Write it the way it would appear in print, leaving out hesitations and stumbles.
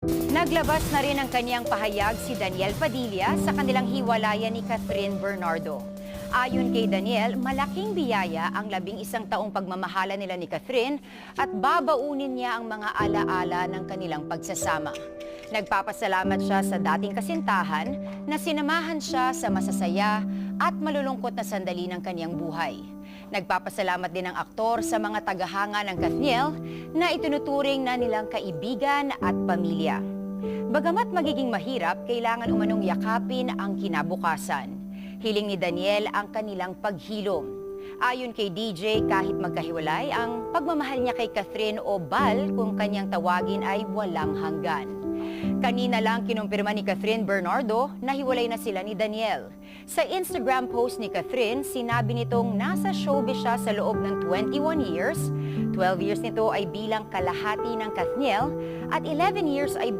Naglabas na rin ang kaniyang pahayag si Daniel Padilla sa kanilang hiwalayan ni Catherine Bernardo. Ayon kay Daniel, malaking biyaya ang 11 taong pagmamahala nila ni Catherine at babaunin niya ang mga alaala ng kanilang pagsasama. Nagpapasalamat siya sa dating kasintahan na sinamahan siya sa masasaya at malulungkot na sandali ng kaniyang buhay. Nagpapasalamat din ang aktor sa mga tagahanga ng Kathniel na itinuturing na nilang kaibigan at pamilya. Bagamat magiging mahirap, kailangan umanong yakapin ang kinabukasan. Hiling ni Daniel ang kanilang paghilom. Ayon kay DJ, kahit magkahiwalay, ang pagmamahal niya kay Catherine o Bal kung kanyang tawagin ay walang hanggan. Kanina lang kinumpirma ni Catherine Bernardo na hiwalay na sila ni Daniel. Sa Instagram post ni Catherine, sinabi nitong nasa showbiz siya sa loob ng 21 years. 12 years nito ay bilang kalahati ng Kathniel at 11 years ay